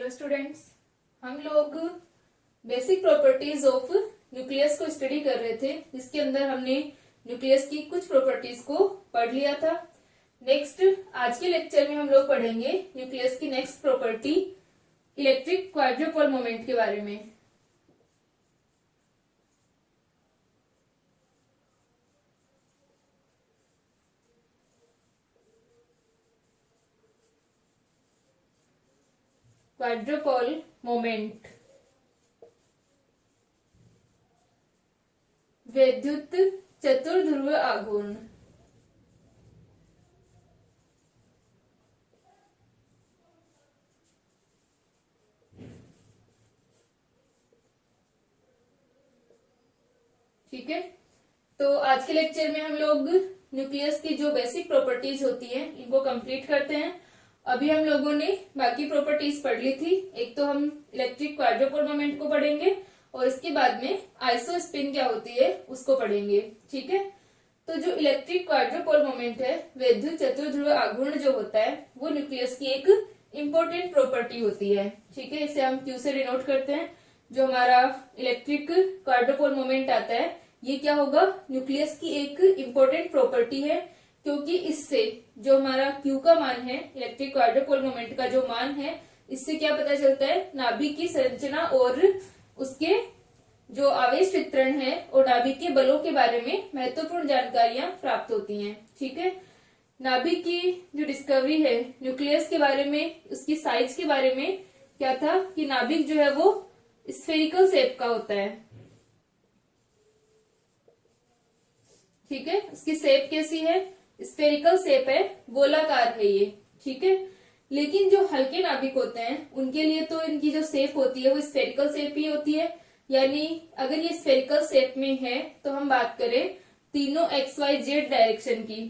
Hello students, हम लोग basic properties of nucleus को स्टडी कर रहे थे, जिसके अंदर हमने न्यूक्लियस की कुछ प्रॉपर्टीज को पढ़ लिया था। नेक्स्ट आज के लेक्चर में हम लोग पढ़ेंगे न्यूक्लियस की next property electric quadrupole moment के बारे में। क्वाड्रुपोल मोमेंट विद्युत चतुर्ध्रुव आघूर्ण। ठीक है, तो आज के लेक्चर में हम लोग न्यूक्लियस की जो बेसिक प्रॉपर्टीज होती हैं इनको कंप्लीट करते हैं। अभी हम लोगों ने बाकी प्रॉपर्टीज पढ़ ली थी। एक तो हम इलेक्ट्रिक क्वाड्रुपोल मोमेंट को पढ़ेंगे और इसके बाद में आइसोस्पिन क्या होती है उसको पढ़ेंगे। ठीक है, तो जो इलेक्ट्रिक क्वाड्रुपोल मोमेंट है, विद्युत चतुर्ध्रुव आघूर्ण जो होता है, वो न्यूक्लियस की एक इम्पोर्टेंट प्रॉपर्टी होती है। ठीक है, इसे हम क्यू से डिनोट करते हैं। जो हमारा इलेक्ट्रिक क्वाड्रुपोल मोमेंट आता है, ये क्या होगा, न्यूक्लियस की एक इम्पोर्टेंट प्रॉपर्टी है, क्योंकि इससे जो हमारा Q का मान है, इलेक्ट्रिक क्वाड्रुपोल मोमेंट का जो मान है, इससे क्या पता चलता है, नाभिक की संरचना और उसके जो आवेश वितरण है और नाभिक के बलों के बारे में महत्वपूर्ण जानकारियां प्राप्त होती हैं। ठीक है, नाभिक की जो डिस्कवरी है न्यूक्लियस के बारे में, उसकी साइज के बारे में क्या था कि नाभिक जो है वो स्फेरिकल शेप का होता है। ठीक है, उसकी शेप कैसी है, स्फेरिकल शेप है, गोलाकार है ये। ठीक है, लेकिन जो हल्के नाभिक होते हैं उनके लिए तो इनकी जो शेप होती है वो स्फेरिकल शेप ही होती है। यानी अगर ये स्फेरिकल शेप में है तो हम बात करें तीनों XYZ डायरेक्शन की।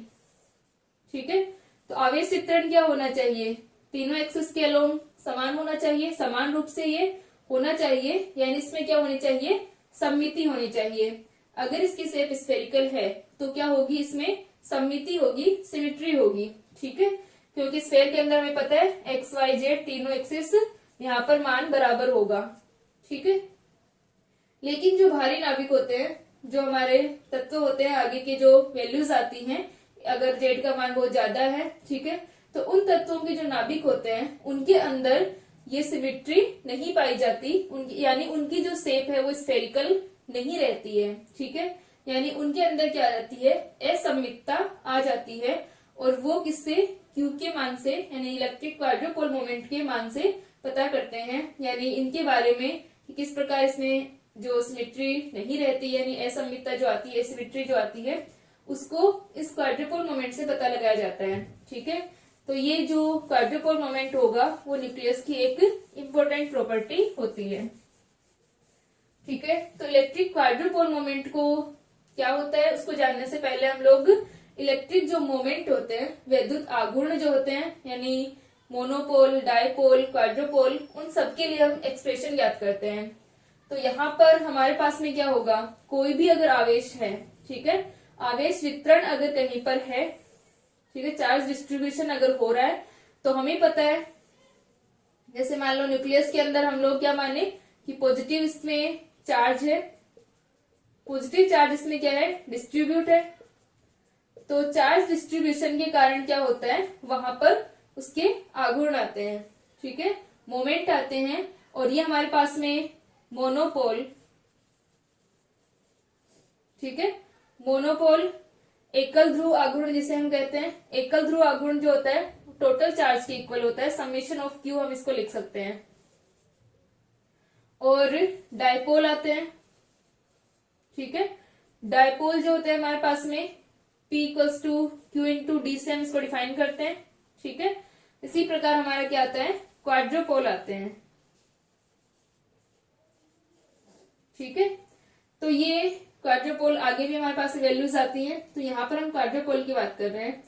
ठीक है, तो आवेश वितरण क्या होना चाहिए, तीनों एक्सिस के अलोंग समान होना चाहिए, समान रूप से ये होना चाहिए। यानी इसमें क्या होनी चाहिए, सममिति होनी चाहिए। अगर इसकी शेप स्फेरिकल है तो क्या होगी, इसमें सममिति होगी, सिमेट्री होगी। ठीक है, क्योंकि स्फेयर के अंदर हमें पता है XYZ तीनों एक्सिस यहाँ पर मान बराबर होगा। ठीक है, लेकिन जो भारी नाभिक होते हैं, जो हमारे तत्व होते हैं, आगे के जो वैल्यूज आती हैं, अगर Z का मान बहुत ज्यादा है, ठीक है, तो उन तत्वों के जो नाभिक होते हैं उनके अंदर ये सिमेट्री नहीं पाई जाती, यानी उनकी जो शेप है वो स्फेरिकल नहीं रहती है। ठीक है, यानी उनके अंदर क्या आ जाती है, असममितता आ जाती है, और वो किससे, Q के मान से, यानी इलेक्ट्रिक क्वाड्रुपोल मोमेंट के मान से पता करते हैं। यानी इनके बारे में कि किस प्रकार इसमें जो सिमेट्री नहीं रहती, यानी असममितता जो आती है, सिमेट्री जो आती है, उसको इस क्वाड्रुपोल मोमेंट से पता लगाया जाता है। ठीक है, तो ये जो क्वाड्रुपोल मोमेंट होगा वो न्यूक्लियस की एक इम्पोर्टेंट प्रॉपर्टी होती है। ठीक है, तो इलेक्ट्रिक क्वाड्रुपोल मोमेंट को क्या होता है उसको जानने से पहले हम लोग इलेक्ट्रिक जो मोमेंट होते हैं, विद्युत आघूर्ण जो होते हैं, यानी मोनोपोल, डायपोल, क्वाड्रुपोल, उन सब के लिए हम एक्सप्रेशन याद करते हैं। तो यहाँ पर हमारे पास में क्या होगा, कोई भी अगर आवेश है, ठीक है, आवेश वितरण अगर कहीं पर है, ठीक है, चार्ज डिस्ट्रीब्यूशन अगर हो रहा है, तो हमें पता है, जैसे मान लो न्यूक्लियस के अंदर हम लोग क्या माने कि पॉजिटिव इसमें चार्ज है, पॉजिटिव चार्ज इसमें क्या है, डिस्ट्रीब्यूट है। तो चार्ज डिस्ट्रीब्यूशन के कारण क्या होता है, वहां पर उसके आघूर्ण आते हैं। ठीक है, मोमेंट आते हैं, और ये हमारे पास में मोनोपोल, ठीक है, मोनोपोल एकल ध्रुव आघूर्ण जिसे हम कहते हैं। एकल ध्रुव आघूर्ण जो होता है टोटल चार्ज के इक्वल होता है, समेशन ऑफ Q हम इसको लिख सकते हैं। और डायपोल आते हैं। ठीक है, डायपोल जो होते हैं हमारे पास में P equals to Q into D से हम इसको डिफाइन करते हैं। ठीक है, इसी प्रकार हमारा क्या आता है, क्वाड्रुपोल आते हैं। ठीक है, तो ये क्वाड्रुपोल आगे भी हमारे पास वैल्यूज आती हैं, तो यहाँ पर हम क्वाड्रुपोल की बात कर रहे हैं।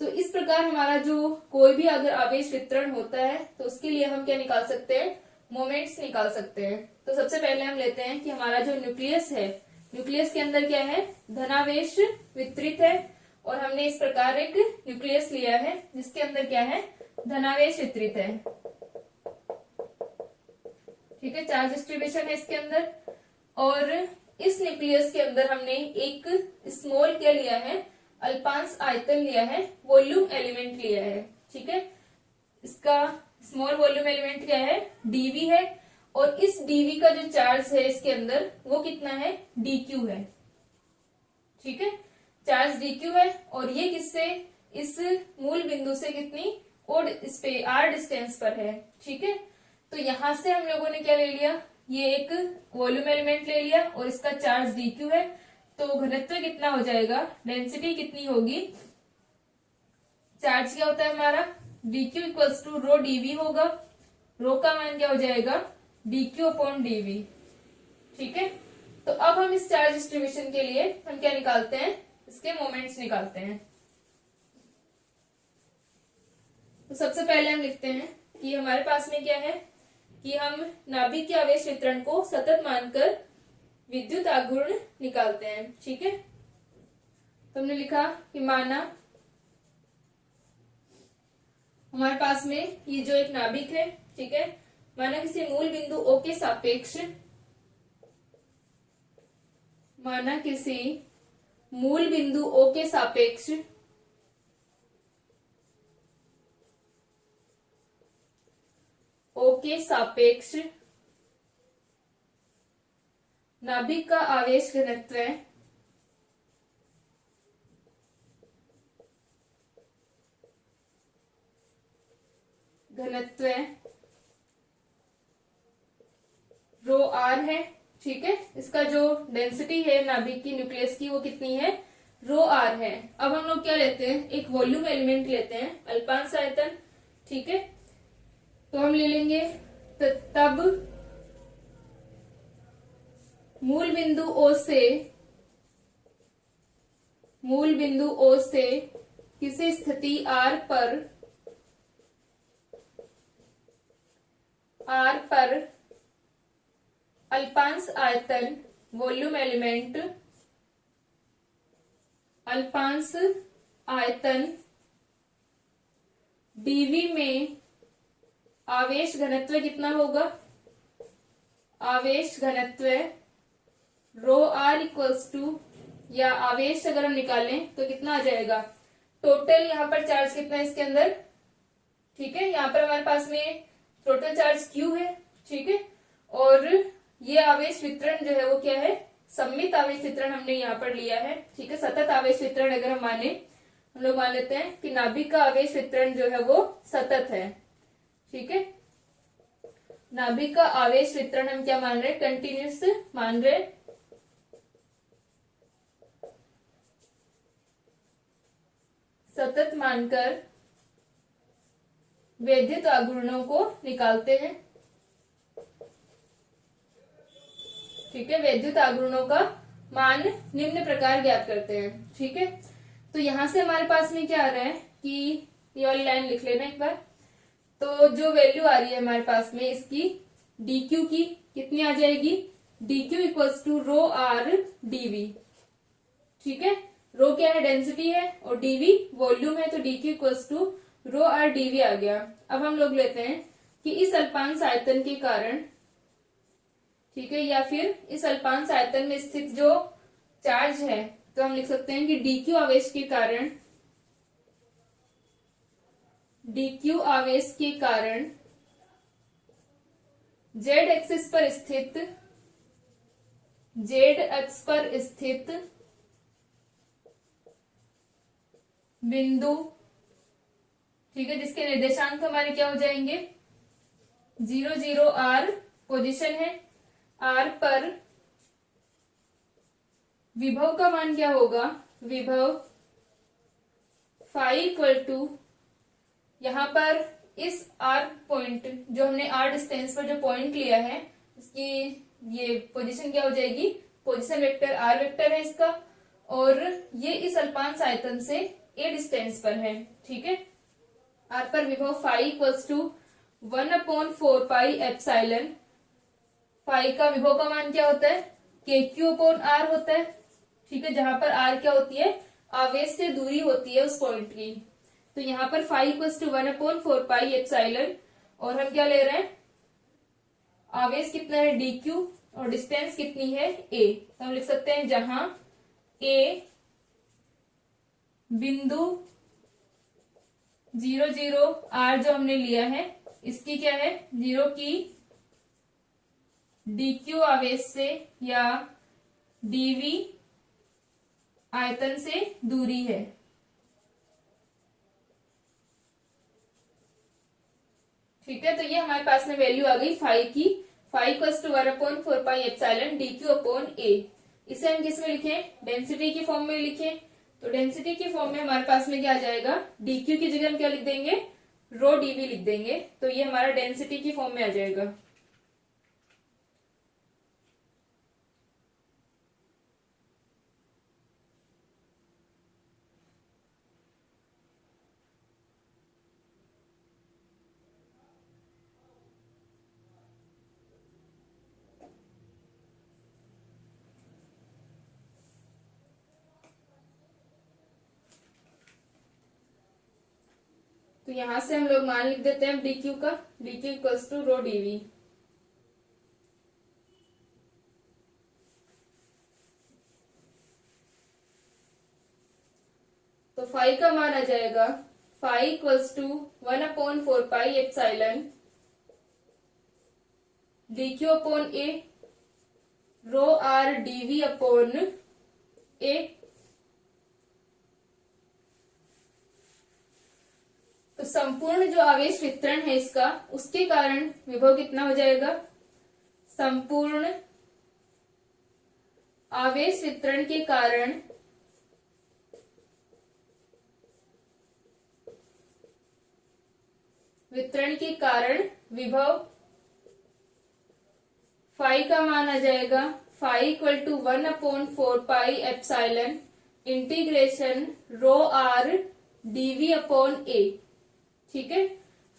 तो इस प्रकार हमारा जो कोई भी अगर आवेश वितरण होता है तो उसके लिए हम क्या निकाल सकते हैं, मोमेंट्स निकाल सकते हैं। तो सबसे पहले हम लेते हैं कि हमारा जो न्यूक्लियस है, न्यूक्लियस के अंदर क्या है, धनावेश वितरित है, और हमने इस प्रकार एक न्यूक्लियस लिया है जिसके अंदर क्या है, धनावेश वितरित है। ठीक है, चार्ज डिस्ट्रीब्यूशन है इसके अंदर। और इस न्यूक्लियस के अंदर हमने एक स्मॉल क्या लिया है, अल्पांश आयतन लिया है, वॉल्यूम एलिमेंट लिया है। ठीक है, इसका स्मॉल वॉल्यूम एलिमेंट क्या है, डीवी है। और इस डीवी का जो चार्ज है इसके अंदर वो कितना है, डीक्यू है। ठीक है, चार्ज डीक्यू है। और ये किससे, इस मूल बिंदु से कितनी और इस पे आर डिस्टेंस पर है। ठीक है, तो यहां से हम लोगों ने क्या ले लिया, ये एक वॉल्यूम एलिमेंट ले लिया और इसका चार्ज डीक्यू है। तो घनत्व कितना हो जाएगा, डेंसिटी कितनी होगी, चार्ज क्या होता है हमारा, dq equals to rho dv होगा। रो का मान क्या हो जाएगा, dq अपॉन dv। ठीक है, तो अब हम इस चार्ज डिस्ट्रीब्यूशन के लिए हम क्या निकालते हैं, इसके मोमेंट्स निकालते हैं। तो सबसे पहले हम लिखते हैं कि हमारे पास में क्या है, कि हम नाभिक के आवेश वितरण को सतत मानकर विद्युत आघूर्ण निकालते हैं। ठीक है, तो हमने लिखा कि माना हमारे पास में ये जो एक नाभिक है, ठीक है, माना किसी मूल बिंदु O के सापेक्ष, माना किसी मूल बिंदु O के सापेक्ष O के सापेक्ष नाभिक का आवेश घनत्व है रो आर है। ठीक है, इसका जो डेंसिटी है नाभिक की न्यूक्लियस की वो कितनी है, रो आर है। अब हम लोग क्या लेते हैं, एक वॉल्यूम एलिमेंट लेते हैं, अल्पांश आयतन। ठीक है, तो हम ले लेंगे तब मूल बिंदु O से किसी स्थिति R पर अल्पांश आयतन वॉल्यूम एलिमेंट अल्पांश आयतन dV में आवेश घनत्व कितना होगा, आवेश घनत्व रो आर इक्वल्स टू, या आवेश अगर हम निकालें तो कितना आ जाएगा, टोटल यहाँ पर चार्ज कितना है इसके अंदर। ठीक है, यहाँ पर हमारे पास में टोटल चार्ज Q है। ठीक है, और ये आवेश वितरण जो है वो क्या है, सम्मित आवेश वितरण हमने यहाँ पर लिया है। ठीक है, सतत आवेश वितरण अगर हम माने, हम लोग मान लेते हैं कि नाभिक का आवेश वितरण जो है वो सतत है। ठीक है, नाभिक का आवेश वितरण हम क्या मान रहे, कंटिन्यूस मान रहे। सतत मानकर वैद्युत आघूर्णों को निकालते हैं। ठीक है, वैद्युत आघूर्णों का मान निम्न प्रकार ज्ञात करते हैं। ठीक है, तो यहां से हमारे पास में क्या आ रहा है कि ये वाली लाइन लिख लेना एक बार। तो जो वैल्यू आ रही है हमारे पास में इसकी dq की कितनी आ जाएगी, dq equals to rho R dv। ठीक है, रो क्या है, डेंसिटी है, और dv वॉल्यूम है, तो dq equals to rho R dv आ गया। अब हम लोग लेते हैं कि इस अल्पांश आयतन के कारण, ठीक है, या फिर इस अल्पांश आयतन में स्थित जो चार्ज है, तो हम लिख सकते हैं कि dq आवेश के कारण, dq आवेश के कारण z एक्सिस पर स्थित, z अक्ष पर स्थित बिंदु, ठीक है, जिसके निर्देशांक हमारे क्या हो जाएंगे, 0 0 r पोजीशन है, r पर विभव का मान क्या होगा, विभव फाई इक्वल टू, यहां पर इस r पॉइंट जो हमने r डिस्टेंस पर जो पॉइंट लिया है इसकी ये पोजीशन क्या हो जाएगी, पोजीशन वेक्टर r वेक्टर है इसका, और ये इस अल्पांश आयतन से a डिस्टेंस पर है। ठीक है, r पर विभव phi equals to 1/4 pi epsilon, phi का विभव का मान क्या होता है, kq अपॉन r होता है। ठीक है, जहां पर r क्या होती है, आवेश से दूरी होती है उस पॉइंट की। तो यहाँ पर phi equals to 1/4 pi epsilon, और हम क्या ले रहे हैं, आवेश कितना है dq और डिस्टेंस कितनी है a। तो हम लिख सकते हैं जहां a बिंदु 0 0 r जो हमने लिया है इसकी क्या है 0 की dq आवेश से या dv आयतन से दूरी है। ठीक है, तो ये हमारे पास में वैल्यू आ गई फाई की। Phi equals to 1/4πε dq upon a। इसे हम किस में लिखें, डेंसिटी की फॉर्म में लिखें। तो डेंसिटी की फॉर्म में हमारे पास में क्या आ जाएगा, dq की जगह हम क्या लिख देंगे, रो dv लिख देंगे। तो ये हमारा डेंसिटी की फॉर्म में आ जाएगा। तो यहां से हम लोग मान लिख देते हैं dq का, dq equals to rho dv। तो फाई का मान आ जाएगा phi equals to 1/4πε dq upon a rho r dv upon a। तो संपूर्ण जो आवेश वितरण है इसका, उसके कारण विभव कितना हो जाएगा, संपूर्ण आवेश वितरण के कारण विभव फाई का मान आ जाएगा phi equal to 1/4πε integration rho r dv upon a। ठीक है,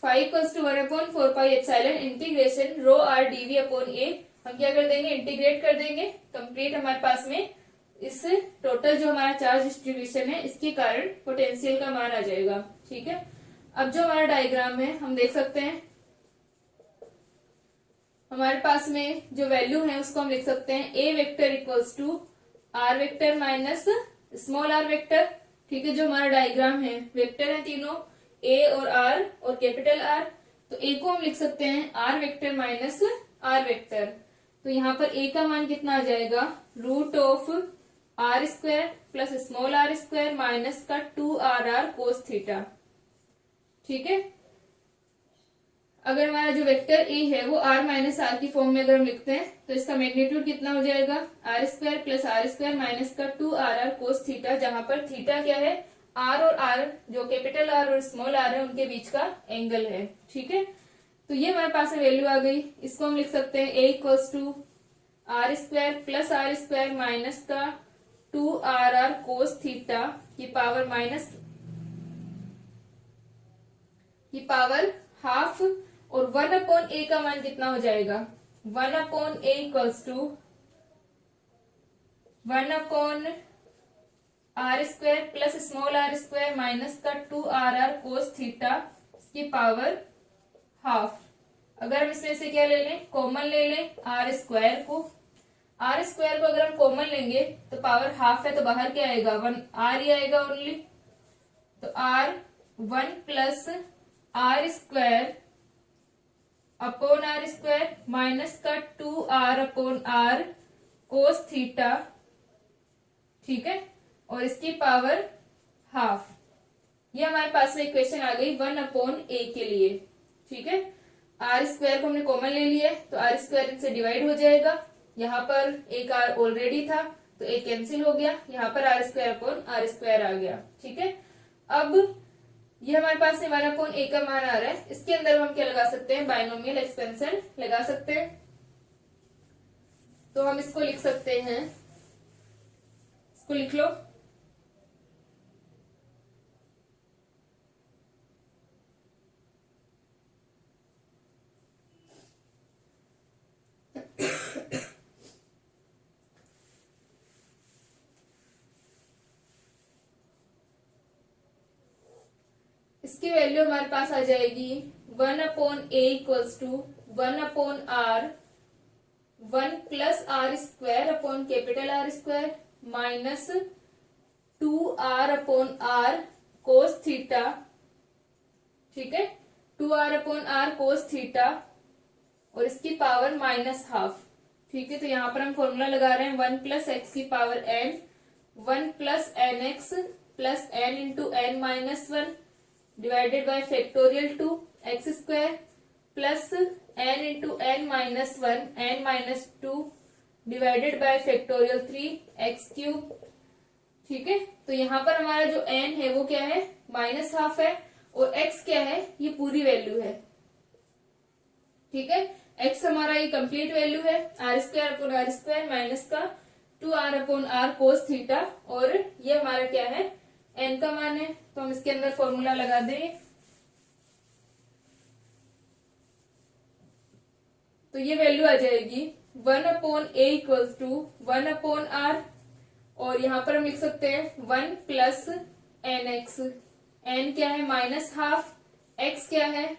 phi equals to 1/4πε integration rho r dv upon a। हम क्या कर देंगे, इंटीग्रेट कर देंगे। कंप्लीट हमारे पास में इस टोटल जो हमारा चार्ज डिस्ट्रीब्यूशन है इसके कारण पोटेंशियल का मान आ जाएगा। ठीक है, अब जो हमारा डायग्राम है हम देख सकते हैं, हमारे पास में जो वैल्यू है उसको हम लिख सकते हैं a vector equals to r vector minus small r vector. ठीक है, जो हमारा डायग्राम है वेक्टर है तीनों a और r और कैपिटल R। तो a को हम लिख सकते हैं r vector minus r vector. तो यहाँ पर a का मान कितना आ जाएगा, root of r square plus small r square minus का 2rr कोस थीटा। ठीक है, अगर हमारा जो वेक्टर a है वो r माइनस r की फॉर्म में अगर हम लिखते हैं तो इसका मैग्नीट्यूड कितना हो जाएगा, r square plus r square minus का 2rr कोस थीटा, जहां पर थीटा क्या है, r और r जो कैपिटल R और स्मॉल r है उनके बीच का एंगल है। ठीक है, तो ये हमारे पास वैल्यू आ गई। इसको हम लिख सकते हैं a equals to r square plus r square minus का 2rr कोस थीटा की पावर हाफ, और 1/a का मान कितना हो जाएगा, 1/a equals to 1/r square plus small r square minus का 2rr कोस थीटा की पावर हाफ। अगर हम इसमें से क्या ले लें, कॉमन ले लें r स्क्वायर को अगर हम कॉमन लेंगे तो पावर हाफ है तो बाहर क्या आएगा, 1r ही आएगा ओनली। तो r 1 plus r square upon r square minus का 2r अपॉन r कोस थीटा। ठीक है, और इसकी पावर हाफ। ये हमारे पास में इक्वेशन आ गई 1/a के लिए। ठीक है, r स्क्वायर को हमने कॉमन ले लिया तो r स्क्वायर इनसे डिवाइड हो जाएगा। यहाँ पर एक r ऑलरेडी था तो एक कैंसिल हो गया, यहाँ पर r square upon r square आ गया। ठीक है, अब ये हमारे पास 1/a का मान आ रहा है, इसके अंदर हम क्या लगा सकते हैं, बाइनोमियल एक्सपेंशन लगा सकते हैं। तो हम इसको लिख सकते हैं, इसको लिख लो, इसकी वैल्यू हमारे पास आ जाएगी 1/a equals to 1/r 1 plus R square upon capital R square minus 2r/r cos theta, ठीक है, 2r/r कोस थीटा और इसकी पावर -12, ठीक है। तो यहाँ पर हम फॉर्मूला लगा रहे हैं 1 प्लस एक्स की power n, 1 plus N X plus n into n minus 1 divided by factorial 2 X square plus n into n minus 1 n minus 2 divided by factorial 3 X cube, ठीक है। तो यहाँ पर हमारा जो n है वो क्या है, -12 है और x क्या है, ये पूरी वैल्यू है, ठीक है। x हमारा ये कंप्लीट वैल्यू है r square upon r square minus का 2r/r कोस थीटा और ये हमारा क्या है, n का मान है। तो हम इसके अंदर फॉर्मूला लगा देंगे। तो ये वैल्यू आ जाएगी 1/a इक्वल टू 1/r और यहाँ पर हम लिख सकते हैं 1 प्लस एन एक्स, एन क्या है -12, एक्स क्या है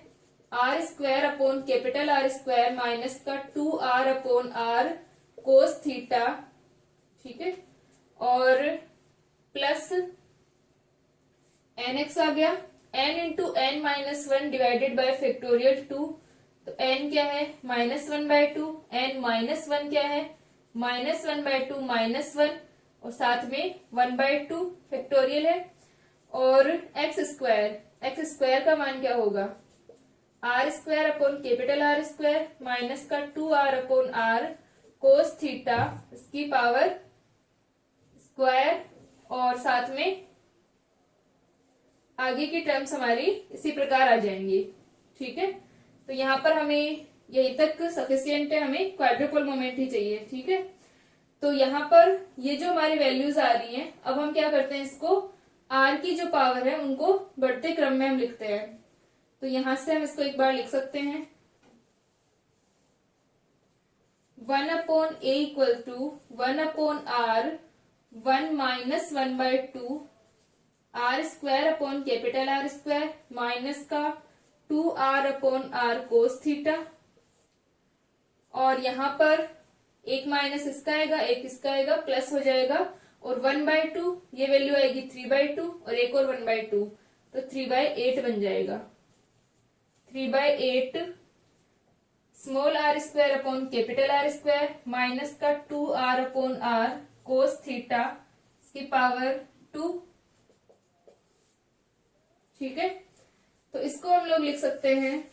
R square upon capital R square minus का 2r/r कोस थीटा, ठीक है, और प्लस एन एक्स आ गया, n into n minus 1 divided by factorial 2। तो n क्या है -1/2, n -1 क्या है -1/2 -1 और साथ में 1/2 फैक्टोरियल है और एक्स स्क्वायर का मान क्या होगा, R square upon capital R square minus का 2r/r कोस थीटा, इसकी पावर स्क्वायर और साथ में आगे की टर्म्स हमारी इसी प्रकार आ जाएंगी, ठीक है। तो यहाँ पर हमें यही तक सफिशियंट है, हमें क्वाड्रुपल मोमेंट ही चाहिए, ठीक है। तो यहाँ पर ये जो हमारी वैल्यूज आ रही हैं, अब हम क्या करते हैं, इसको आर की जो पावर है उनको बढ़ते क्रम में हम लिखते हैं। तो यहां से हम इसको एक बार लिख सकते हैं 1/a equal to 1/r 1 minus 1/2 are square upon capital R square minus का 2r/r कोस थीटा और यहाँ पर एक माइनस इसका आएगा, एक इसका आएगा, प्लस हो जाएगा और 1/2 ये वैल्यू आएगी 3/2 और एक और 1/2 तो 3/8 बन जाएगा। 3/8 small are square upon capital R square minus का 2r/r कोस थीटा, इसकी पावर 2, ठीक है। तो इसको हम लोग लिख सकते हैं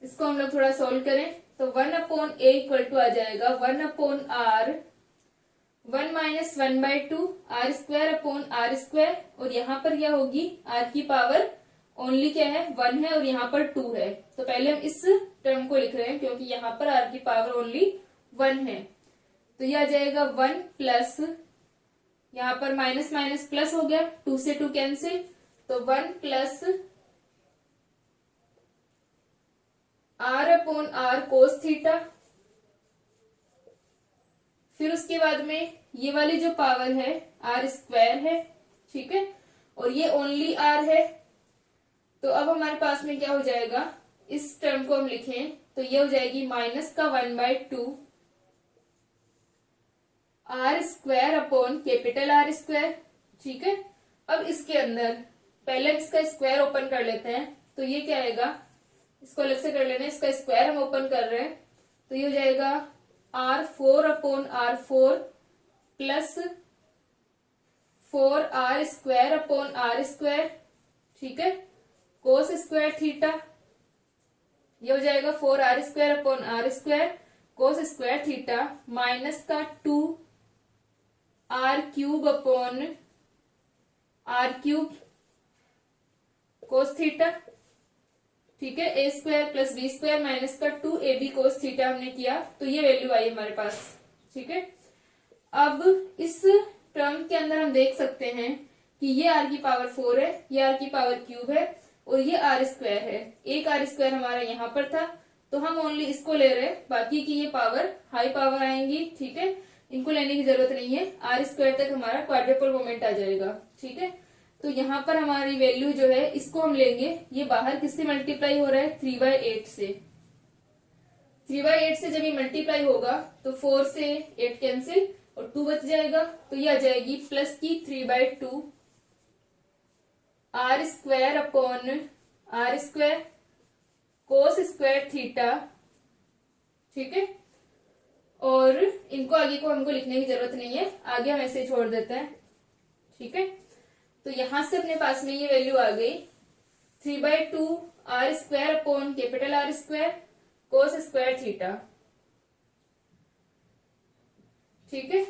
इसको हम लोग थोड़ा सोल्व करें तो 1/a इक्वल टू आ जाएगा 1/r 1 minus 1/2 are square upon r square और यहाँ पर क्या होगी, आर की पावर ओनली क्या है 1 है और यहाँ पर 2 है। तो पहले हम इस टर्म को लिख रहे हैं क्योंकि यहाँ पर आर की पावर ओनली 1 है। तो ये आ जाएगा 1 प्लस, यहाँ पर माइनस माइनस प्लस हो गया, 2 से 2 कैंसिल, तो 1 प्लस r/r कोस थीटा, फिर उसके बाद में ये वाली जो पावर है आर स्क्वायर है, ठीक है, और ये ओनली आर है। तो अब हमारे पास में क्या हो जाएगा, इस टर्म को हम लिखें तो ये हो जाएगी माइनस का 1/2 are square upon capital R square, ठीक है। अब इसके अंदर पहले इसका स्क्वायर ओपन कर लेते हैं तो ये क्या आएगा, इसको अलग से कर लेना है, इसका स्क्वायर हम ओपन कर रहे हैं तो ये हो जाएगा r4/r4 plus 4r square upon r square, ठीक है, कोस स्क्वायर थीटा, ये हो जाएगा 4r square upon r square cos square theta minus का 2r cube upon r cube cos theta, ठीक है, a square plus b square minus का 2ab cos theta हमने किया तो ये वैल्यू आई हमारे पास, ठीक है। अब इस टर्म के अंदर हम देख सकते हैं कि ये आर की पावर 4 है, ये आर की पावर क्यूब है और ये आर स्क्वायर है। एक आर स्क्वायर हमारा यहाँ पर था तो हम ओनली इसको ले रहे हैं, बाकी की ये पावर हाई पावर आएंगी, ठीक है। इनको लेने की जरूरत नहीं है, आर स्क्वायर तक हमारा क्वाड्रुपल मोमेंट आ जाएगा। ठीक है, तो यहाँ पर हमारी वैल्यू जो है इसको हम लेंगे, ये बाहर किससे मल्टीप्लाई हो रहा है, 3/8 से। 3/8 से जब ये मल्टीप्लाई होगा तो 4 से 8 कैंसिल और 2 बच जाएगा, तो ये आ जाएगी प्लस की 3/2 r square upon r square cos square theta. ठीक है, और इनको आगे को हमको लिखने की जरूरत नहीं है, आगे हम ऐसे छोड़ देते हैं। ठीक है, तो यहां से अपने पास में ये वैल्यू आ गई 3/2 r square upon capital R square cos square theta. ठीक है,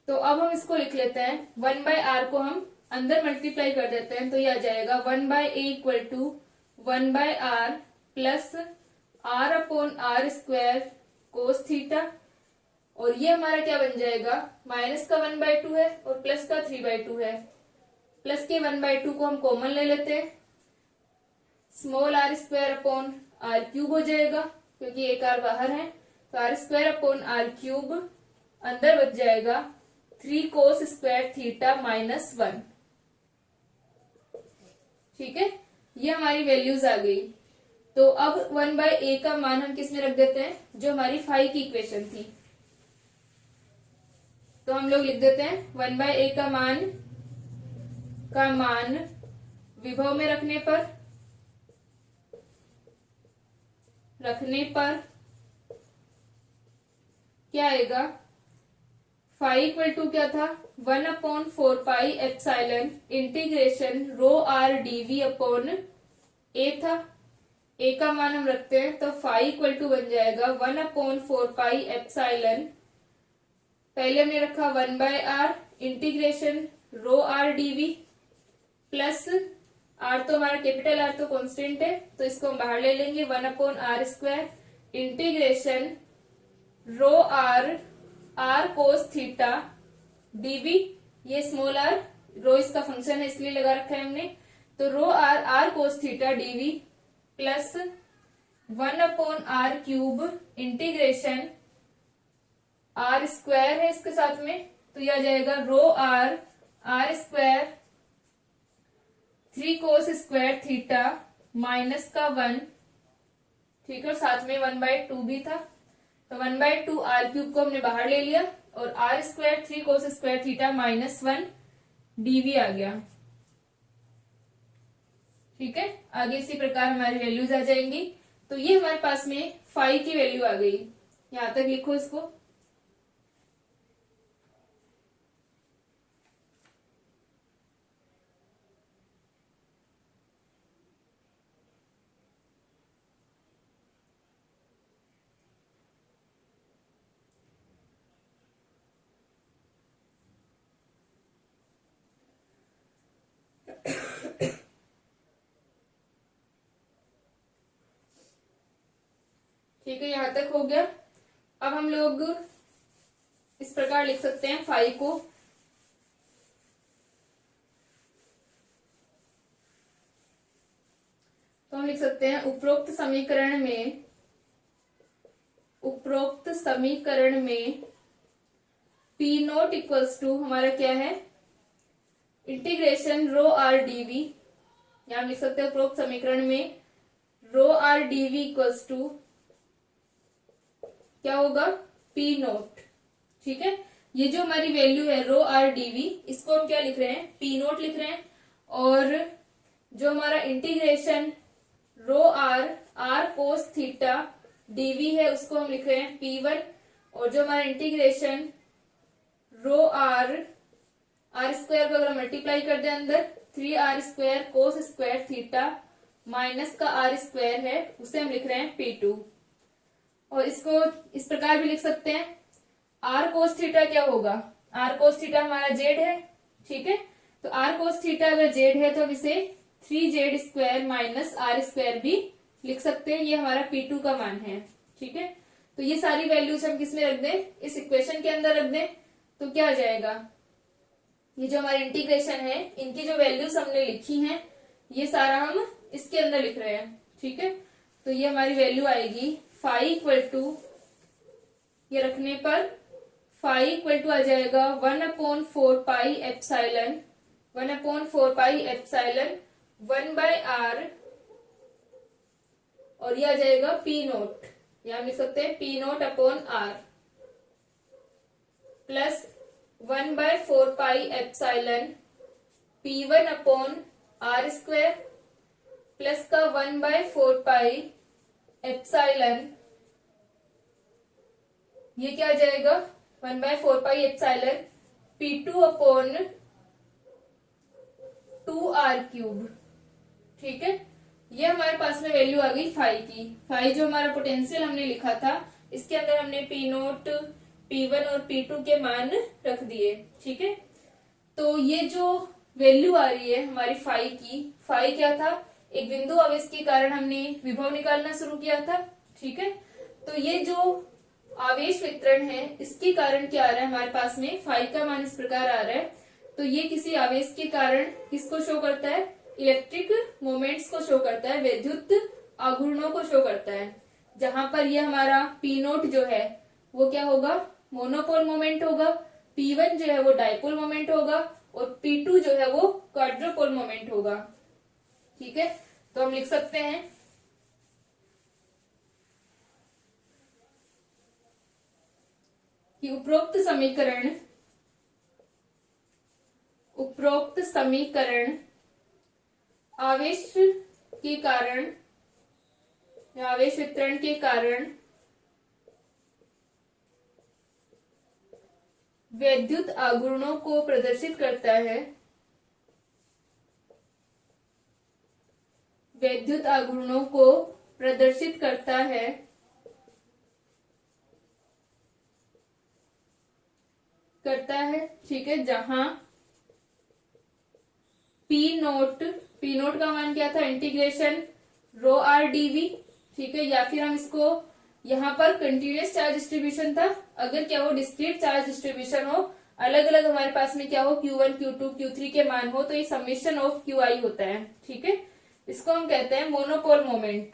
तो अब हम इसको लिख लेते हैं, 1/r को हम अंदर मल्टीप्लाई कर देते हैं, तो ये आ जाएगा 1/a equal to 1/r plus r upon r square cos theta, और ये हमारा क्या बन जाएगा, माइनस का 1/2 है और प्लस का 3/2 है। प्लस के 1/2 को हम कॉमन ले लेते हैं, small are square upon r cube हो जाएगा, क्योंकि एक आर बाहर है, तो r square upon r cube अंदर बच जाएगा 3 कोस स्क्वायर थीटा -1। ठीक है, ये हमारी वैल्यूज आ गई। तो अब 1/a का मान हम किस में रख देते हैं, जो हमारी फाई की इक्वेशन थी, तो हम लोग लिख देते हैं 1/a का मान विभव में रखने पर क्या आएगा, फाई इक्वल टू क्या था, 1/4 epsilon integration rho r dv upon a था। ए का मान हम रखते हैं, तो फाई इक्वल टू बन जाएगा 1/4 एप्सिलॉन, पहले हमने रखा 1/r integration rho r d v plus r, तो हमारा कैपिटल आर तो कांस्टेंट है, तो इसको हम बाहर ले लेंगे, 1/r square integration rho r cos theta dv, ये स्मॉल आर रो इसका फंक्शन है इसलिए लगा रखा है हमने, तो rho r cos theta dv plus 1/r cube integration r square है इसके साथ में, तो यह आ जाएगा rho r square 3 cos square theta -1। ठीक है, और साथ में 1/2 भी था, तो 1/2 आर क्यूब को हमने बाहर ले लिया और r square 3 cos square theta -1 dv आ गया। ठीक है, आगे इसी प्रकार हमारी वैल्यूज आ जाएंगी। तो ये हमारे पास में फाई की वैल्यू आ गई, यहां तक लिखो इसको। ठीक है, यहां तक हो गया। अब हम लोग इस प्रकार लिख सकते हैं फाई को, तो हम लिख सकते हैं उपरोक्त समीकरण में पी नोट इक्वल्स टू हमारा क्या है, इंटीग्रेशन रो आर डीवी, यहां लिख सकते हैं उपरोक्त समीकरण में रो आर डीवी इक्वल्स टू क्या होगा, पी नोट। ठीक है, ये जो हमारी वैल्यू है रो आर डीवी, इसको हम क्या लिख रहे हैं, पी नोट लिख रहे हैं, और जो हमारा integration rho r cos theta d v है उसको हम लिख रहे हैं P1, और जो हमारा इंटीग्रेशन रो आर स्क्वायर को अगर मल्टीप्लाई कर दे अंदर 3r square cos square theta minus का r स्क्वायर है, उसे हम लिख रहे हैं P2। और इसको इस प्रकार भी लिख सकते हैं, r कोस थीटा क्या होगा, r कोस थीटा हमारा z है। ठीक है, तो r कोस थीटा अगर z है तो हम इसे 3z square minus r square भी लिख सकते हैं, ये हमारा P2 का मान है। ठीक है, तो ये सारी वैल्यूज हम किस में रख दें, इस इक्वेशन के अंदर रख दें, तो क्या आ जाएगा, ये जो हमारा इंटीग्रेशन है इनकी जो वैल्यूज हमने लिखी हैं ये सारा हम इसके अंदर लिख रहे हैं। ठीक है, तो ये हमारी वैल्यू आएगी फाई इक्वल टू, ये रखने पर फाई इक्वल टू आ जाएगा 1/4 pi epsilon 1/4 pi epsilon 1/r, और ये आ जाएगा पी नोट, या हम लिख सकते हैं p naught upon r, plus 1/4 pi epsilon P1/r², plus का 1/4 पाई एप्साइलन, ये क्या आ जाएगा 1/4 पाई एप्साइलन P2/2r³। ठीक है, ये हमारे पास में वैल्यू आ गई फाई की। फाई जो हमारा पोटेंशियल हमने लिखा था, इसके अंदर हमने पी नोट, P1 और P2 के मान रख दिए। ठीक है, तो ये जो वैल्यू आ रही है हमारी फाई की, फाई क्या था, एक बिंदु आवेश के कारण हमने विभव निकालना शुरू किया था। ठीक है, तो ये जो आवेश वितरण है, इसके कारण क्या आ रहा है हमारे पास में, फाई का मान इस प्रकार आ रहा है। तो ये किसी आवेश के कारण किसको शो करता है, इलेक्ट्रिक मोमेंट्स को शो करता है, विद्युत आघूर्णों को शो करता है। जहां पर ये हमारा पी नोट जो है वो क्या होगा, मोनोपोल मोमेंट होगा, P1 जो है वो डाइपोल मोमेंट होगा, और P2 जो है वो क्वाड्रोपोल मोमेंट होगा। ठीक है, तो हम लिख सकते हैं कि उपरोक्त समीकरण आवेश के कारण या आवेश वितरण के कारण वैद्युत आघूर्णों को प्रदर्शित करता है, वैद्युत आघूर्णों को प्रदर्शित करता है, ठीक है, जहां पी नोट का मान क्या था, इंटीग्रेशन रो आर डीवी। ठीक है, या फिर हम इसको यहाँ पर कंटिन्यूअस चार्ज डिस्ट्रीब्यूशन था, अगर क्या हो डिस्क्रीट चार्ज डिस्ट्रीब्यूशन हो, अलग अलग हमारे पास में क्या हो Q1, Q2, Q3 के मान हो, तो ये समेशन ऑफ Qi होता है। ठीक है, इसको हम कहते हैं मोनोपोल मोमेंट।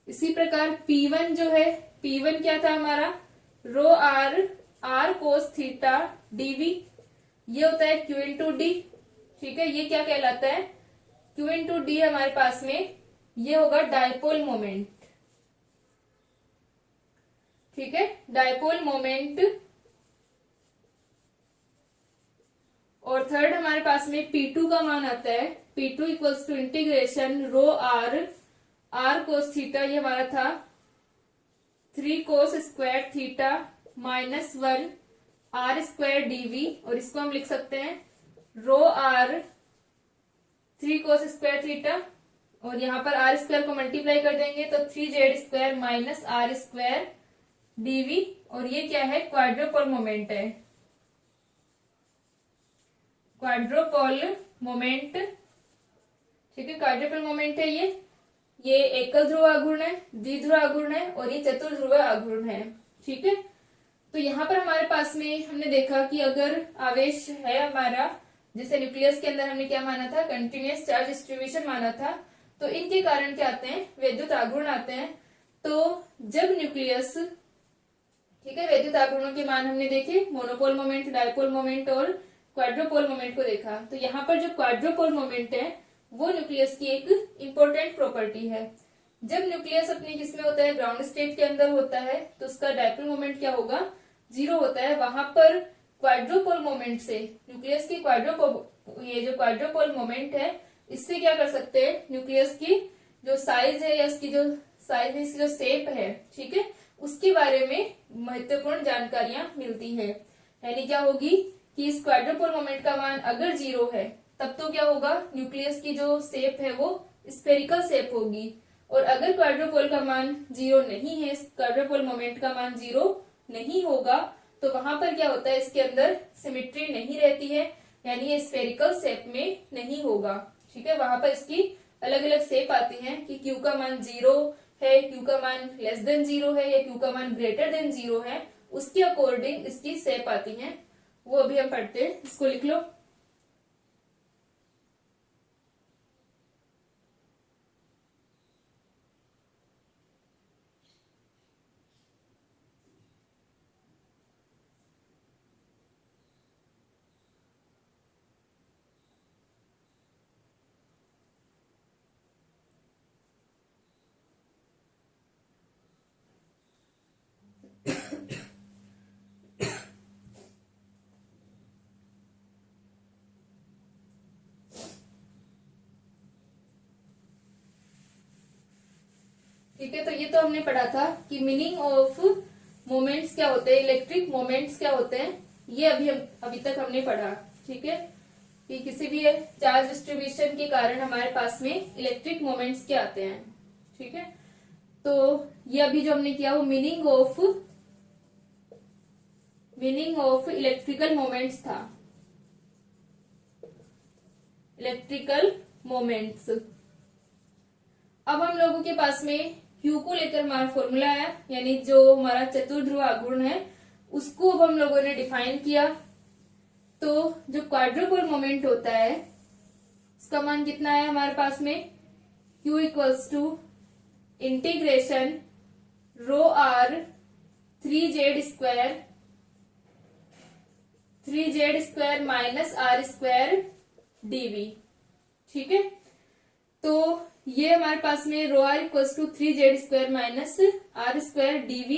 इसी प्रकार P1 जो है, P1 क्या था हमारा, रो आर कोस थीटा डीवी, ये होता है Q इंटू डी। ठीक है, ये क्या कहलाता है, Q इंटू डी हमारे पास में ये होगा डाइपोल मोमेंट। ठीक है, डाइपोल मोमेंट। और थर्ड हमारे पास में P2 का मान आता है, P2 equals to integration rho r cos theta, ये हमारा था 3 cos square theta -1 r² dv, और इसको हम लिख सकते हैं रो आर 3 कोस स्क्वायर थीटा, और यहाँ पर r² को मल्टीप्लाई कर देंगे तो 3z² -r² dv, और ये क्या है, क्वाड्रोपोल मोमेंट है, क्वाड्रोपोल मोमेंट। ठीक है, क्वाड्रोपोल मोमेंट है ये एकल ध्रुव आघूर्ण है, द्विध्रुव आघूर्ण है, और ये चतुर्ध्रुव आघूर्ण है। ठीक है, तो यहाँ पर हमारे पास में हमने देखा कि अगर आवेश है हमारा, जैसे न्यूक्लियस के अंदर हमने क्या माना था, कंटिन्यूअस चार्ज डिस्ट्रीब्यूशन माना था, तो इनके कारण क्या आते हैं, विद्युत आघूर्ण आते हैं। तो जब न्यूक्लियस, ठीक है, विद्युत आघूर्णों के मान हमने देखे, मोनोपोल मोमेंट, डाइपोल मोमेंट और क्वाड्रोपोल मोमेंट को देखा। तो यहाँ पर जो क्वाड्रोपोल मोमेंट है वो न्यूक्लियस की एक इंपॉर्टेंट प्रॉपर्टी है। जब न्यूक्लियस अपने किसमें होता है, ग्राउंड स्टेट के अंदर होता है, तो उसका डाइपोल मोमेंट क्या होगा, 0 होता है। वहां पर क्वाड्रोपोल मोमेंट से न्यूक्लियस की ये जो क्वाड्रोपोल मोमेंट है, इससे क्या कर सकते हैं, न्यूक्लियस की जो साइज है या उसकी जो साइज है, इसकी जो शेप है, ठीक है, उसके बारे में महत्वपूर्ण जानकारियां मिलती है। यानी क्या होगी कि इस क्वाड्रोपोल मोमेंट का मान अगर 0 है, तब तो क्या होगा, न्यूक्लियस की जो शेप है वो स्फेरिकल शेप होगी, और अगर क्वाड्रोपोल का मान 0 नहीं है, क्वाड्रोपोल मोमेंट का मान 0 नहीं होगा, तो वहां पर क्या होता है, इसके अंदर सिमेट्री नहीं रहती है, यानी ये स्फेरिकल शेप में नहीं होगा। ठीक है, वहां पर इसकी अलग अलग शेप आती हैं कि Q का मान 0 है, Q का मान लेस देन 0 है, या Q का मान ग्रेटर देन 0 है, उसके अकॉर्डिंग इसकी शेप आती है। वो अभी हम पढ़ते हैं, इसको लिख लो। ठीक है, तो ये तो हमने पढ़ा था कि मीनिंग ऑफ मोमेंट्स क्या होते हैं, इलेक्ट्रिक मोमेंट्स क्या होते हैं, ये अभी तक हमने पढ़ा। ठीक है, कि किसी भी चार्ज डिस्ट्रीब्यूशन के कारण हमारे पास में इलेक्ट्रिक मोमेंट्स क्या आते हैं। ठीक है, तो ये अभी जो हमने किया वो मीनिंग ऑफ इलेक्ट्रिकल मोमेंट्स था, इलेक्ट्रिकल मोमेंट्स। अब हम लोगों के पास में Q को लेकर हमारा फॉर्मूला है, यानी जो हमारा चतुर्ध्रुव आघूर्ण है उसको अब हम लोगों ने डिफाइन किया। तो जो क्वाड्रुपल मोमेंट होता है उसका मान कितना है हमारे पास में, Q equals to integration rho r 3z square minus r square dv। ठीक है, तो ये हमारे पास में rho r equals to 3z square minus r square dv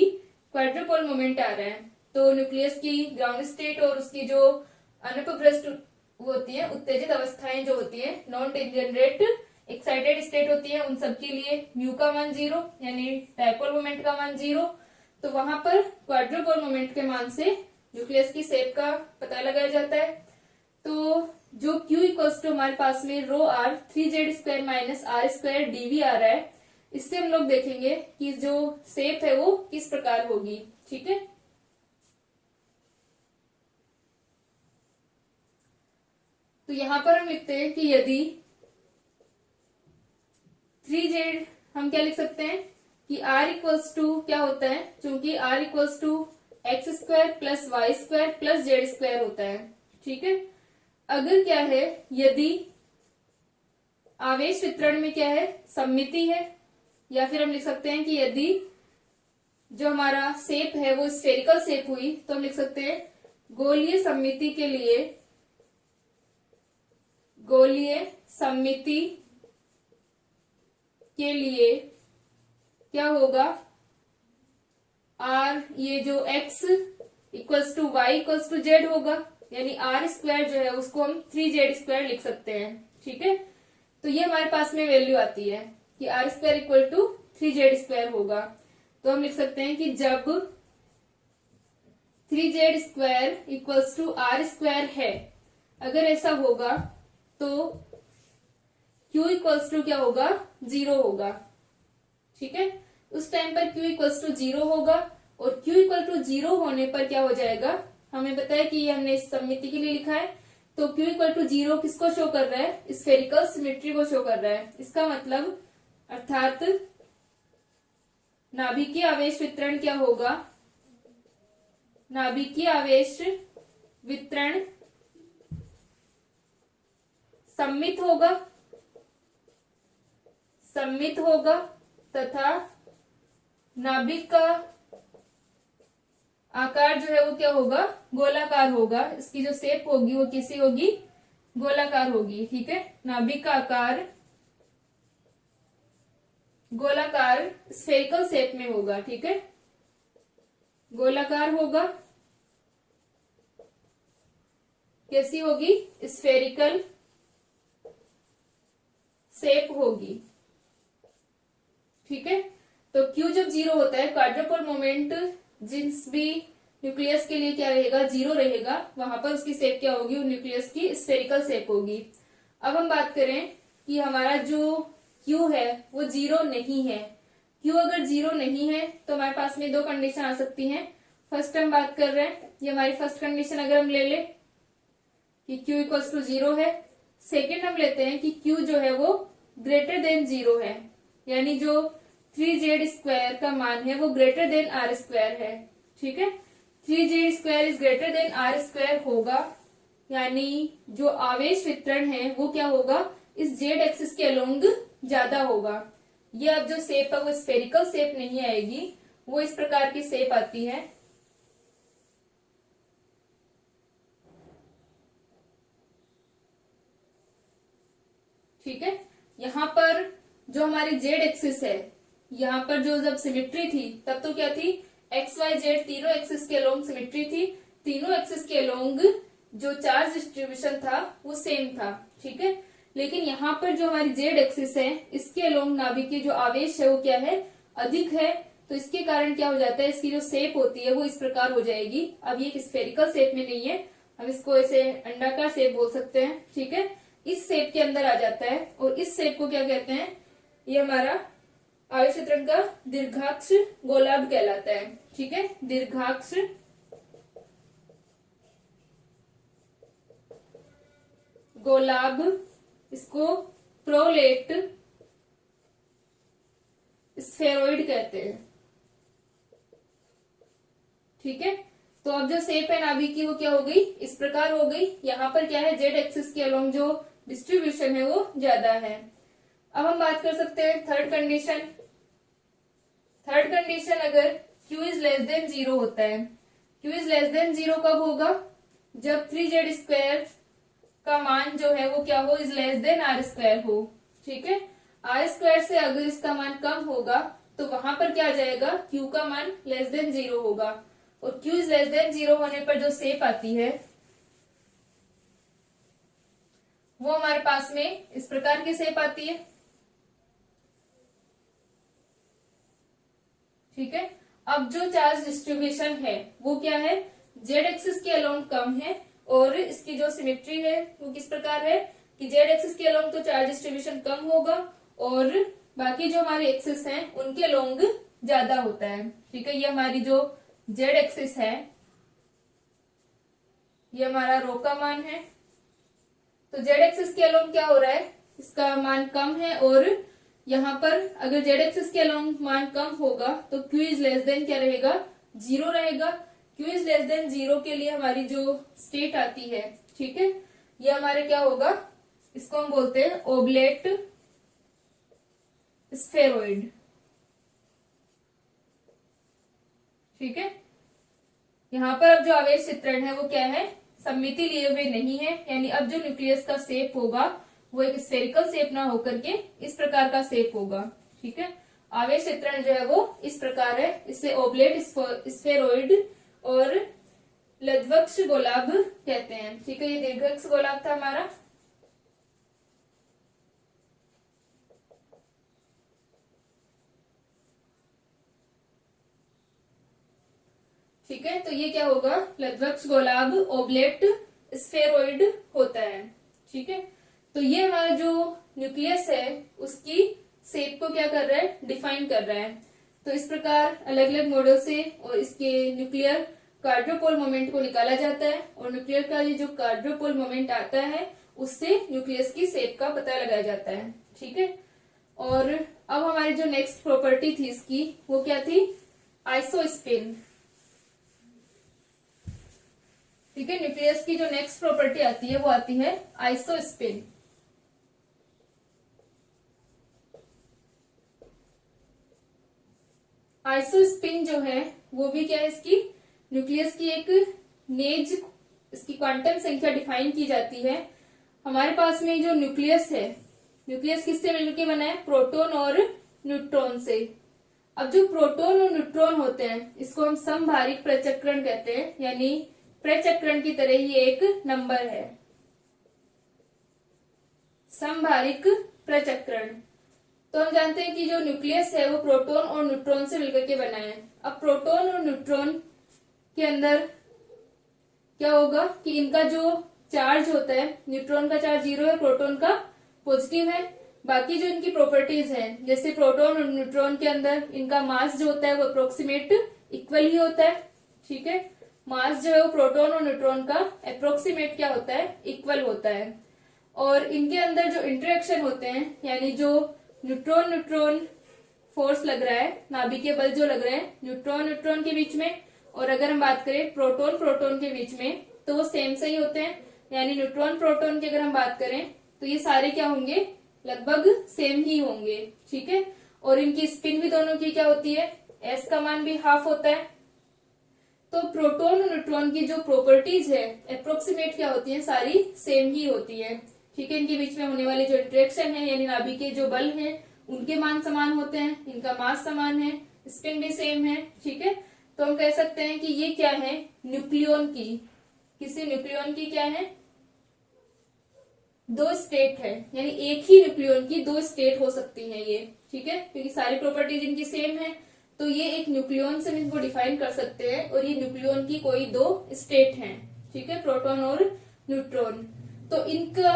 quadrupole moment आ रहा है। तो न्यूक्लियस की ग्राउंड स्टेट और उसकी जो अनुपभ्रष्ट होती है, उत्तेजित अवस्थाएं जो होती है, नॉन डिजेनरेट एक्साइटेड स्टेट होती है, उन सब के लिए म्यू का मान 0 यानी डायपोल मोमेंट का मान 0। तो वहां पर क्वाड्रुपल मोमेंट के मान से न्यूक्लियस की शेप का पता लगाया जाता है। तो जो Q इक्वल्स टू हमारे पास में rho r 3z square minus r square dv आ रहा है, इससे हम लोग देखेंगे कि जो शेप है वो किस प्रकार होगी। ठीक है, तो यहां पर हम लिखते हैं कि यदि 3z, हम क्या लिख सकते हैं कि r इक्वल्स टू क्या होता है, चूंकि r equals to x square plus y square plus z square होता है। ठीक है, अगर क्या है, यदि आवेश वितरण में क्या है, सममिति है, या फिर हम लिख सकते हैं कि यदि जो हमारा शेप है वो स्फेरिकल शेप हुई, तो हम लिख सकते हैं गोलीय सममिति के लिए, गोलीय सममिति के लिए क्या होगा, r ये जो x equals to y equals to z होगा, यानी r स्क्वायर जो है उसको हम 3z स्क्वायर लिख सकते हैं। ठीक है, तो ये हमारे पास में वैल्यू आती है कि r square equal to 3z square होगा। तो हम लिख सकते हैं कि जब 3z square equals to r square है, अगर ऐसा होगा तो Q इक्वल्स टू क्या होगा, 0 होगा। ठीक है, उस टाइम पर Q इक्वल्स टू 0 होगा, और Q इक्वल टू 0 होने पर क्या हो जाएगा, हमें पता है कि हमने इस सममिति के लिए लिखा है, तो Q इक्वल टू 0 किसको शो कर रहा है, स्फेरिकल सिमेट्री को शो कर रहा है। इसका मतलब अर्थात नाभिकीय आवेश वितरण क्या होगा, नाभिकीय आवेश वितरण सममित होगा तथा नाभिक का आकार जो है वो क्या होगा, गोलाकार होगा। इसकी जो शेप होगी वो कैसी होगी, गोलाकार होगी। ठीक है, नाभिक का आकार गोलाकार स्फेरिकल शेप में होगा। ठीक है, गोलाकार होगा, कैसी होगी, स्फेरिकल शेप होगी। ठीक है, तो Q जब 0 होता है, क्वाड्रुपल मोमेंट जिस भी न्यूक्लियस के लिए क्या रहेगा, 0 रहेगा, वहां पर उसकी शेप क्या होगी, न्यूक्लियस की स्फेरिकल शेप होगी। अब हम बात करें कि हमारा जो Q है वो 0 नहीं है। Q अगर 0 नहीं है तो हमारे पास में दो कंडीशन आ सकती हैं। फर्स्ट हम बात कर रहे हैं, ये हमारी फर्स्ट कंडीशन अगर हम ले ले कि Q इक्वल्स टू 0 है। सेकेंड हम लेते हैं कि Q जो है वो ग्रेटर देन 0 है, यानी जो 3z स्क्वायर का मान है वो ग्रेटर देन r स्क्वायर है। ठीक है, 3z square is greater than r square होगा, यानी जो आवेश वितरण है वो क्या होगा, इस z एक्सिस के अलोंग ज्यादा होगा। ये अब जो शेप है वो स्फेरिकल शेप नहीं आएगी, वो इस प्रकार की शेप आती है। ठीक है, यहाँ पर जो हमारी z एक्सिस है, यहाँ पर जो जब सिमेट्री थी तब तो क्या थी, एक्स वाई जेड तीनों एक्सिस के अलोंग सिमेट्री थी, तीनों एक्सिस के अलोंग जो चार्ज डिस्ट्रीब्यूशन था वो सेम था। ठीक है, लेकिन यहाँ पर जो हमारी जेड एक्सिस है इसके अलोंग नाभिक की जो आवेश है वो क्या है, अधिक है, तो इसके कारण क्या हो जाता है, इसकी जो शेप होती है वो इस प्रकार हो जाएगी। अब ये एक स्फेरिकल शेप में नहीं है, हम इसको ऐसे अंडाकार शेप बोल सकते हैं। ठीक है, इस शेप के अंदर आ जाता है और इस शेप को क्या कहते हैं, ये हमारा आयतन का दीर्घाक्ष गोलाभ कहलाता है। ठीक है, दीर्घाक्ष गोलाभ, इसको प्रोलेट स्फेरॉइड कहते हैं। ठीक है, तो अब जो शेप है नाभिक की वो क्या हो गई, इस प्रकार हो गई। यहाँ पर क्या है, जेड एक्सिस के अलोंग जो डिस्ट्रीब्यूशन है वो ज्यादा है। अब हम बात कर सकते हैं थर्ड कंडीशन। थर्ड कंडीशन, अगर Q इज लेस देन 0 होता है। Q इज लेस देन 0 कब होगा, जब 3z स्क्वायर का मान जो है वो क्या हो, is less than r square हो। ठीक है, r स्क्वायर से अगर इसका मान कम होगा तो वहां पर क्या आ जाएगा, Q का मान लेस देन 0 होगा। और Q इज लेस देन 0 होने पर जो शेप आती है वो हमारे पास में इस प्रकार की शेप आती है। ठीक है, अब जो चार्ज डिस्ट्रीब्यूशन है वो क्या है, जेड एक्सिस के अलोंग कम है और इसकी जो सिमेट्री है वो किस प्रकार है कि जेड एक्सिस के अलोंग तो चार्ज डिस्ट्रीब्यूशन कम होगा और बाकी जो हमारे एक्सिस हैं उनके अलोंग ज्यादा होता है। ठीक है, ये हमारी जो जेड एक्सिस है ये हमारा रो का मान है, तो जेड एक्सिस के अलोंग क्या हो रहा है, इसका मान कम है और यहाँ पर अगर जेड एक्सिस के अलोंग मान कम होगा तो Q इज लेस देन क्या रहेगा, 0 रहेगा। Q इज लेस देन 0 के लिए हमारी जो स्टेट आती है, ठीक है, ये हमारे क्या होगा, इसको हम बोलते हैं ओब्लेट स्फेरॉइड। ठीक है, यहाँ पर अब जो आवेश चित्रण है वो क्या है, सममिति लिए हुए नहीं है, यानी अब जो न्यूक्लियस का शेप होगा वो एक स्फेरिकल शेप ना होकर के इस प्रकार का शेप होगा। ठीक है, आवेश चित्रण जो है वो इस प्रकार है, इसे ओब्लेट स्फेरॉइड और लघ्वक्ष गोलाभ कहते हैं। ठीक है, ये दीर्घक्ष गोलाभ था हमारा। ठीक है, तो ये क्या होगा, लघ्वक्ष गोलाभ ओब्लेट स्फेरॉइड होता है। ठीक है, तो ये हमारा जो न्यूक्लियस है उसकी शेप को क्या कर रहा है, डिफाइन कर रहा है। तो इस प्रकार अलग अलग मॉडल से और इसके न्यूक्लियर कार्डियोपोल मोमेंट को निकाला जाता है और न्यूक्लियर का ये जो कार्डियोपोल मोमेंट आता है उससे न्यूक्लियस की शेप का पता लगाया जाता है। ठीक है, और अब हमारी जो नेक्स्ट प्रॉपर्टी थी इसकी वो क्या थी, आइसोस्पिन। ठीक है, न्यूक्लियस की जो नेक्स्ट प्रॉपर्टी आती है वो आती है आइसोस्पिन। आइसोस्पिन जो है वो भी क्या है, इसकी न्यूक्लियस की एक नेज, इसकी क्वांटम संख्या डिफाइन की जाती है। हमारे पास में जो न्यूक्लियस है, न्यूक्लियस किससे मिलकर बना है, प्रोटॉन और न्यूट्रॉन से। अब जो प्रोटॉन और न्यूट्रॉन होते हैं इसको हम समभारिक प्रचक्रण कहते हैं, यानी प्रचक्रण की तरह ही एक नंबर है, समभारिक प्रचक्रण। तो हम जानते हैं कि जो न्यूक्लियस है वो प्रोटॉन और न्यूट्रॉन से मिलकर के बना है। अब प्रोटॉन और न्यूट्रॉन के अंदर क्या होगा कि इनका जो चार्ज होता है, न्यूट्रॉन का चार्ज 0 है, प्रोटॉन का पॉजिटिव है। बाकी जो इनकी प्रॉपर्टीज हैं, जैसे प्रोटॉन और न्यूट्रॉन के अंदर इनका मास जो होता है वो अप्रोक्सीमेट इक्वल ही होता है। ठीक है, मास जो है वो प्रोटॉन और न्यूट्रॉन का अप्रोक्सीमेट क्या होता है, इक्वल होता है। और इनके अंदर जो इंटरेक्शन होते हैं, यानी जो न्यूट्रॉन न्यूट्रॉन फोर्स लग रहा है, नाभिकीय बल जो लग रहे हैं न्यूट्रॉन न्यूट्रॉन के बीच में, और अगर हम बात करें प्रोटॉन प्रोटॉन के बीच में, तो वो सेम से ही होते हैं। यानी न्यूट्रॉन प्रोटॉन की अगर हम बात करें तो ये सारे क्या होंगे, लगभग सेम ही होंगे। ठीक है, और इनकी स्पिन भी दोनों की क्या होती है, एस का मान भी हाफ होता है। तो प्रोटॉन और न्यूट्रॉन की जो प्रॉपर्टीज है अप्रोक्सीमेट क्या होती है, सारी सेम ही होती है। ठीक है, इनके बीच में होने वाली जो इंटरेक्शन है, यानी नाभिकीय जो बल है उनके मान समान होते हैं, इनका मास समान है, स्पिन भी सेम है। ठीक है, तो हम कह सकते हैं कि ये क्या है, न्यूक्लियन की, किसी न्यूक्लियन की क्या है, दो स्टेट है, यानी एक ही न्यूक्लियन की दो स्टेट हो सकती है ये, ठीक है, क्योंकि सारी प्रॉपर्टीज इनकी सेम है, तो ये एक न्यूक्लियन से हम इनको डिफाइन कर सकते हैं, और ये न्यूक्लियन की कोई दो स्टेट हैं, ठीक है, प्रोटॉन और न्यूट्रॉन। तो इनका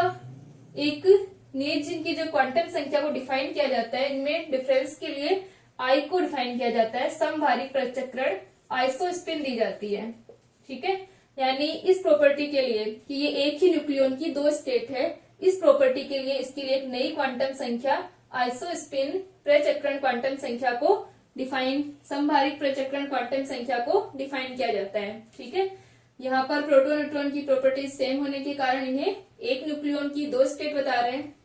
एक नेज, इनकी जो क्वांटम संख्या को डिफाइन किया जाता है, इनमें डिफरेंस के लिए आई को डिफाइन किया जाता है, समभारिक प्रचक्रण आइसोस्पिन दी जाती है, ठीक है। यानी इस प्रॉपर्टी के लिए कि ये एक ही न्यूक्लियन की दो स्टेट है, इस प्रॉपर्टी के लिए इसके लिए एक नई क्वांटम संख्या आइसोस्पिन प्रचक्रण क्वांटम संख्या को डिफाइन, समभारिक प्रचक्रण क्वांटम संख्या को डिफाइन किया जाता है, ठीक है। यहाँ पर प्रोटॉन न्यूट्रॉन की प्रॉपर्टीज सेम होने के कारण इन्हें एक न्यूक्लियन की दो स्टेट बता रहे हैं।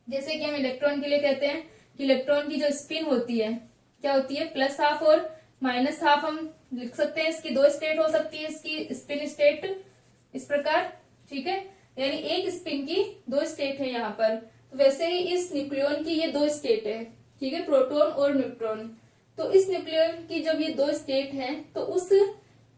जैसे कि हम इलेक्ट्रॉन के लिए कहते हैं कि इलेक्ट्रॉन की जो स्पिन होती है क्या होती है, प्लस हाफ और माइनस हाफ, हम लिख सकते हैं इसकी दो स्टेट हो सकती है, इसकी स्पिन स्टेट इस प्रकार, ठीक है, यानी एक स्पिन की दो स्टेट है यहाँ पर। तो वैसे ही इस न्यूक्लियन की ये दो स्टेट है, ठीक है, प्रोटॉन और न्यूट्रॉन। तो इस न्यूक्लियन की जब ये दो स्टेट है, तो उस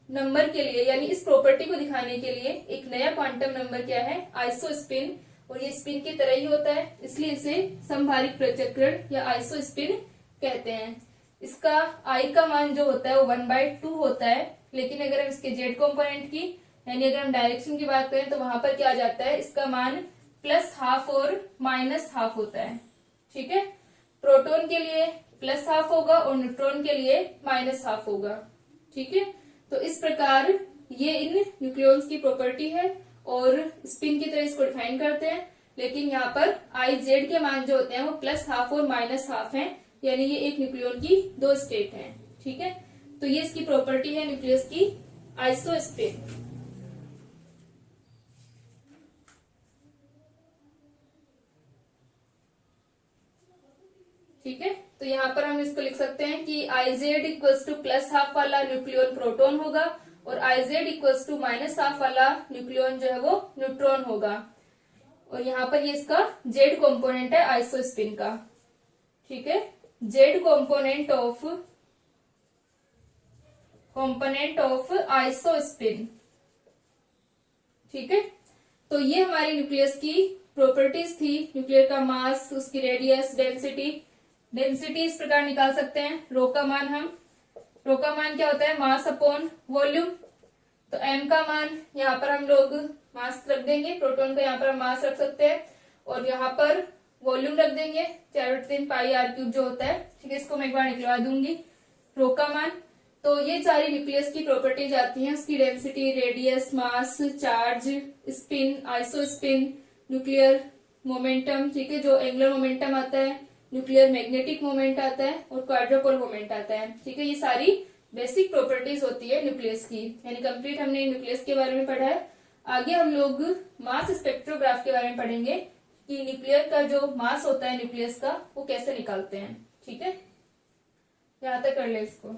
नंबर के लिए, यानी इस प्रॉपर्टी को दिखाने के लिए एक नया क्वांटम नंबर क्या है, आइसोस्पिन, और ये स्पिन की तरह ही होता है, इसलिए इसे समभारिक प्रचक्रण या आइसोस्पिन कहते हैं। इसका आई का मान जो होता है वो 1/2 होता है, लेकिन अगर हम इसके जेड कंपोनेंट की, यानी अगर हम डायरेक्शन की बात करें, तो वहां पर क्या आ जाता है, इसका मान प्लस हाफ और माइनस हाफ होता है, ठीक है। प्रोटॉन के लिए प्लस हाफ होगा और न्यूट्रॉन के लिए माइनस हाफ होगा, ठीक है। तो इस प्रकार ये इन न्यूक्लियॉन्स की प्रॉपर्टी है, और स्पिन की तरह इसको डिफाइन करते हैं, लेकिन यहाँ पर आई जेड के मान जो होते हैं वो प्लस हाफ और माइनस हाफ हैं, यानी ये एक न्यूक्लियन की दो स्टेट है, ठीक है। तो ये इसकी प्रॉपर्टी है न्यूक्लियस की आइसोस्पिन, ठीक है। तो यहाँ पर हम इसको लिख सकते हैं कि i z equals to plus half वाला न्यूक्लियन प्रोटॉन होगा, और i z equals to minus half वाला न्यूक्लियन जो है वो न्यूट्रॉन होगा, और यहाँ पर ये इसका जेड कंपोनेंट है आइसोस्पिन का, ठीक है, जेड कंपोनेंट ऑफ आइसोस्पिन, ठीक है। तो ये हमारी न्यूक्लियस की प्रॉपर्टीज थी, न्यूक्लियर का मास, उसकी रेडियस, डेंसिटी इस प्रकार निकाल सकते हैं। रो का मान क्या होता है, मास अपॉन वॉल्यूम। तो एम का मान यहाँ पर हम लोग मास रख देंगे, प्रोटॉन का यहाँ पर हम मास रख सकते हैं, और यहाँ पर वॉल्यूम रख देंगे 4/3 पाई r³ जो होता है, ठीक है। इसको मैं एक बार निकलवा दूंगी, रो का मान। तो ये सारी न्यूक्लियस की प्रॉपर्टीज आती हैं, उसकी density, radius, mass, charge, spin, isospin, nuclear momentum, ठीक है, जो एंगुलर मोमेंटम आता है, न्यूक्लियर मैग्नेटिक मोमेंट आता है, और क्वाड्रोपोल मोमेंट आता है, ठीक है। ये सारी बेसिक प्रॉपर्टीज होती है न्यूक्लियस की, यानी कंप्लीट हमने न्यूक्लियस के बारे में पढ़ा है। आगे हम लोग मास स्पेक्ट्रोग्राफ के बारे में पढ़ेंगे कि न्यूक्लियर का जो मास होता है न्यूक्लियस का वो कैसे निकालते हैं, ठीक है। यहाँ तक कर ले इसको।